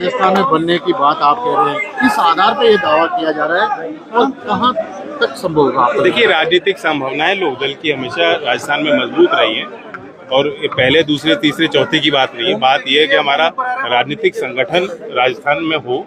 राजस्थान में बनने की बात आप कह रहे हैं, किस आधार पर ये दावा किया जा रहा है और कहां तक संभव होगा? देखिए, राजनीतिक संभावनाएं लोकदल की हमेशा राजस्थान में मजबूत रही हैं और ये पहले, दूसरे, तीसरे, चौथे की बात नहीं है। बात यह है कि हमारा राजनीतिक संगठन राजस्थान में हो,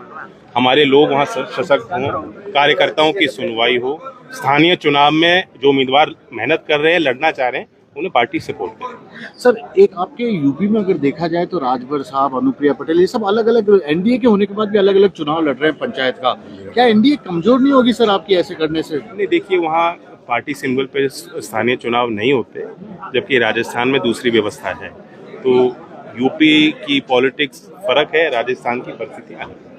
हमारे लोग वहाँ सशक्त हों, कार्यकर्ताओं की सुनवाई हो, स्थानीय चुनाव में जो उम्मीदवार मेहनत कर रहे हैं, लड़ना चाह रहे हैं, उन्हें पार्टी सपोर्ट करे। सर, एक आपके यूपी में अगर देखा जाए तो राजभर साहब, अनुप्रिया पटेल, ये सब अलग अलग एनडीए के होने के बाद भी अलग अलग चुनाव लड़ रहे हैं पंचायत का। क्या एनडीए कमजोर नहीं होगी सर आपकी ऐसे करने से? नहीं, देखिए, वहाँ पार्टी सिंबल पे स्थानीय चुनाव नहीं होते, जबकि राजस्थान में दूसरी व्यवस्था है। तो यूपी की पॉलिटिक्स फर्क है, राजस्थान की परिस्थिति अलग है।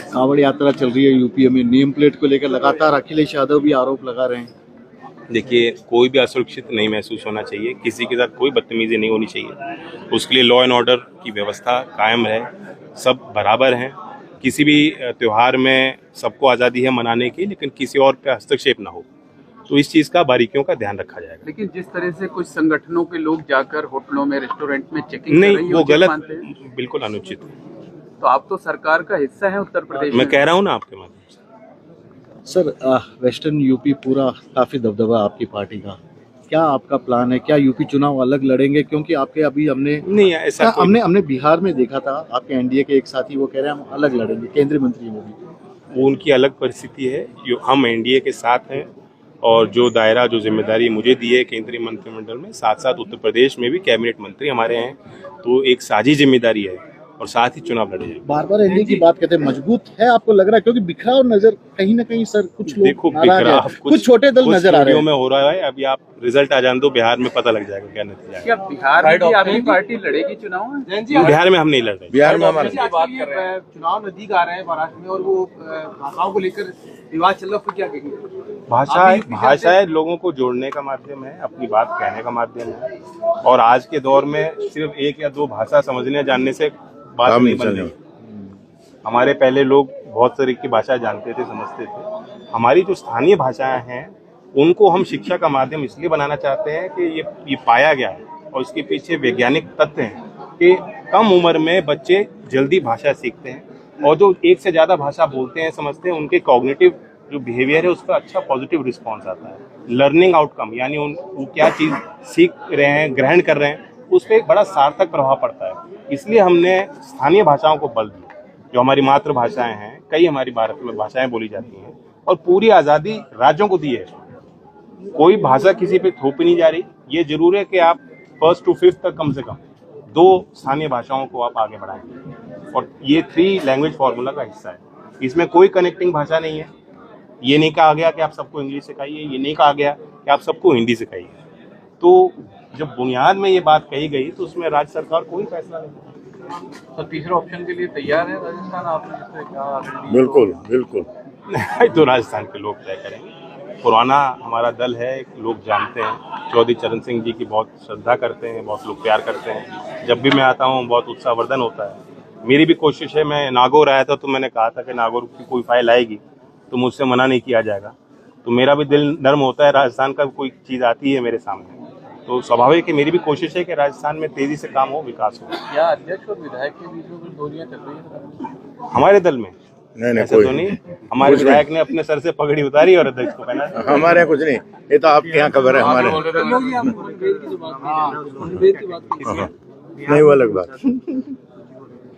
कांवड़ यात्रा चल रही है यूपी में, नेम प्लेट को लेकर लगातार अखिलेश यादव भी आरोप लगा रहे हैं। देखिए, कोई भी असुरक्षित नहीं महसूस होना चाहिए, किसी के साथ कोई बदतमीजी नहीं होनी चाहिए। उसके लिए लॉ एंड ऑर्डर की व्यवस्था कायम है, सब बराबर हैं। किसी भी त्यौहार में सबको आज़ादी है मनाने की, लेकिन किसी और पे हस्तक्षेप ना हो। तो इस चीज़ का, बारीकियों का ध्यान रखा जाएगा। लेकिन जिस तरह से कुछ संगठनों के लोग जाकर होटलों में, रेस्टोरेंट में चेकिंग नहीं, कर रही वो गलत, मानते हैं? बिल्कुल अनुचित है। तो आप तो सरकार का हिस्सा है उत्तर प्रदेश मैं कह रहा हूँ ना आपके माध्यम से। सर, वेस्टर्न यूपी पूरा काफी दबदबा आपकी पार्टी का, क्या आपका प्लान है? क्या यूपी चुनाव अलग लड़ेंगे? क्योंकि आपके अभी नहीं, ऐसा हमने बिहार में देखा था, आपके एनडीए के एक साथी वो कह रहे हैं हम अलग लड़ेंगे, केंद्रीय मंत्री वो भी। वो उनकी अलग परिस्थिति है। जो हम एनडीए के साथ हैं और जो दायरा, जो जिम्मेदारी मुझे दी है केंद्रीय मंत्रिमंडल में, साथ साथ उत्तर प्रदेश में भी कैबिनेट मंत्री हमारे हैं, तो एक साझी जिम्मेदारी है और साथ ही चुनाव लड़े जाएंगे। बार बार एनडीए की बात कहते हैं, मजबूत है आपको लग रहा है? क्योंकि बिखराव नजर कहीं ना कहीं सर, कुछ लोग देखो, नाराज हैं, कुछ छोटे दल नजर आ रहे हैं। में हो रहा है। अभी आप रिजल्ट आ जाने दो, बिहार में पता लग जाएगा क्या नतीजा है। क्या बिहार में भी आपकी पार्टी लड़ेगी चुनाव में? बिहार में हम नहीं लड़ रहे। बिहार में हमारे चुनाव नजदीक आ रहे हैं महाराष्ट्र में, और वो भाषाओं को लेकर विवाद चल रहा है, क्या कहेंगे? भाषाएं लोगों को जोड़ने का माध्यम है, अपनी बात कहने का माध्यम है, और आज के दौर में सिर्फ एक या दो भाषा समझने जानने से बात नहीं बन रही। हमारे पहले लोग बहुत तरह की भाषा जानते थे, समझते थे। हमारी जो स्थानीय भाषाएं हैं, उनको हम शिक्षा का माध्यम इसलिए बनाना चाहते हैं कि ये पाया गया है, और इसके पीछे वैज्ञानिक तथ्य हैं कि कम उम्र में बच्चे जल्दी भाषा सीखते हैं, और जो एक से ज़्यादा भाषा बोलते हैं, समझते हैं, उनके कॉग्निटिव जो बिहेवियर है, उसका अच्छा पॉजिटिव रिस्पॉन्स आता है। लर्निंग आउटकम, यानी वो क्या चीज़ सीख रहे हैं, ग्रहण कर रहे हैं, उस पर एक बड़ा सार्थक प्रभाव पड़ता है। इसलिए हमने स्थानीय भाषाओं को बल दिया, जो हमारी मातृभाषाएं हैं। कई हमारी भारत में भाषाएं बोली जाती हैं, और पूरी आज़ादी राज्यों को दी है। कोई भाषा किसी पे थोपी नहीं जा रही। ये जरूर है कि आप 1st to 5th तक कम से कम 2 स्थानीय भाषाओं को आप आगे बढ़ाएं, और ये 3 लैंग्वेज फॉर्मूला का हिस्सा है। इसमें कोई कनेक्टिंग भाषा नहीं है। ये नहीं कहा गया कि आप सबको इंग्लिश सिखाइए, ये नहीं कहा गया कि आप सबको हिंदी सिखाइए। तो जब बुनियाद में ये बात कही गई, तो उसमें राज्य सरकार कोई फैसला नहीं। तो तीसरे ऑप्शन के लिए तैयार है राजस्थान? आपने जिससे कहा बिल्कुल बिल्कुल तो राजस्थान के लोग तय करेंगे। पुराना हमारा दल है, लोग जानते हैं। चौधरी चरण सिंह जी की बहुत श्रद्धा करते हैं, बहुत लोग प्यार करते हैं। जब भी मैं आता हूँ, बहुत उत्साहवर्धन होता है। मेरी भी कोशिश है, मैं नागौर आया था तो मैंने कहा था कि नागौर की कोई फाइल आएगी तो मुझसे मना नहीं किया जाएगा। तो मेरा भी दिल नर्म होता है, राजस्थान का कोई चीज़ आती है मेरे सामने, तो स्वाभाविक है मेरी भी कोशिश है कि राजस्थान में तेजी से काम हो, विकास हो। क्या अध्यक्ष और विधायक के बीच में दूरियां चल रही है हमारे दल में? नहीं, ऐसा तो नहीं। हमारे विधायक ने अपने सर से पगड़ी उतारी और अध्यक्ष को पहना। हमारे यहाँ कुछ नहीं, ये तो आपके यहाँ खबर है। हमारे नहीं, वो अलग बात।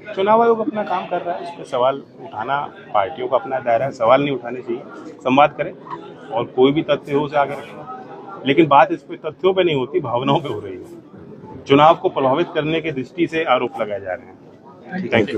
चुनाव आयोग अपना काम कर रहा है, इस पर सवाल उठाना पार्टियों का अपना दायरा है। सवाल नहीं उठाने चाहिए, संवाद करें, और कोई भी तथ्य हो उसे आगे रखें। लेकिन बात इस पे तथ्यों पे नहीं होती, भावनाओं पे हो रही है। चुनाव को प्रभावित करने की दृष्टि से आरोप लगाए जा रहे हैं। Thank you.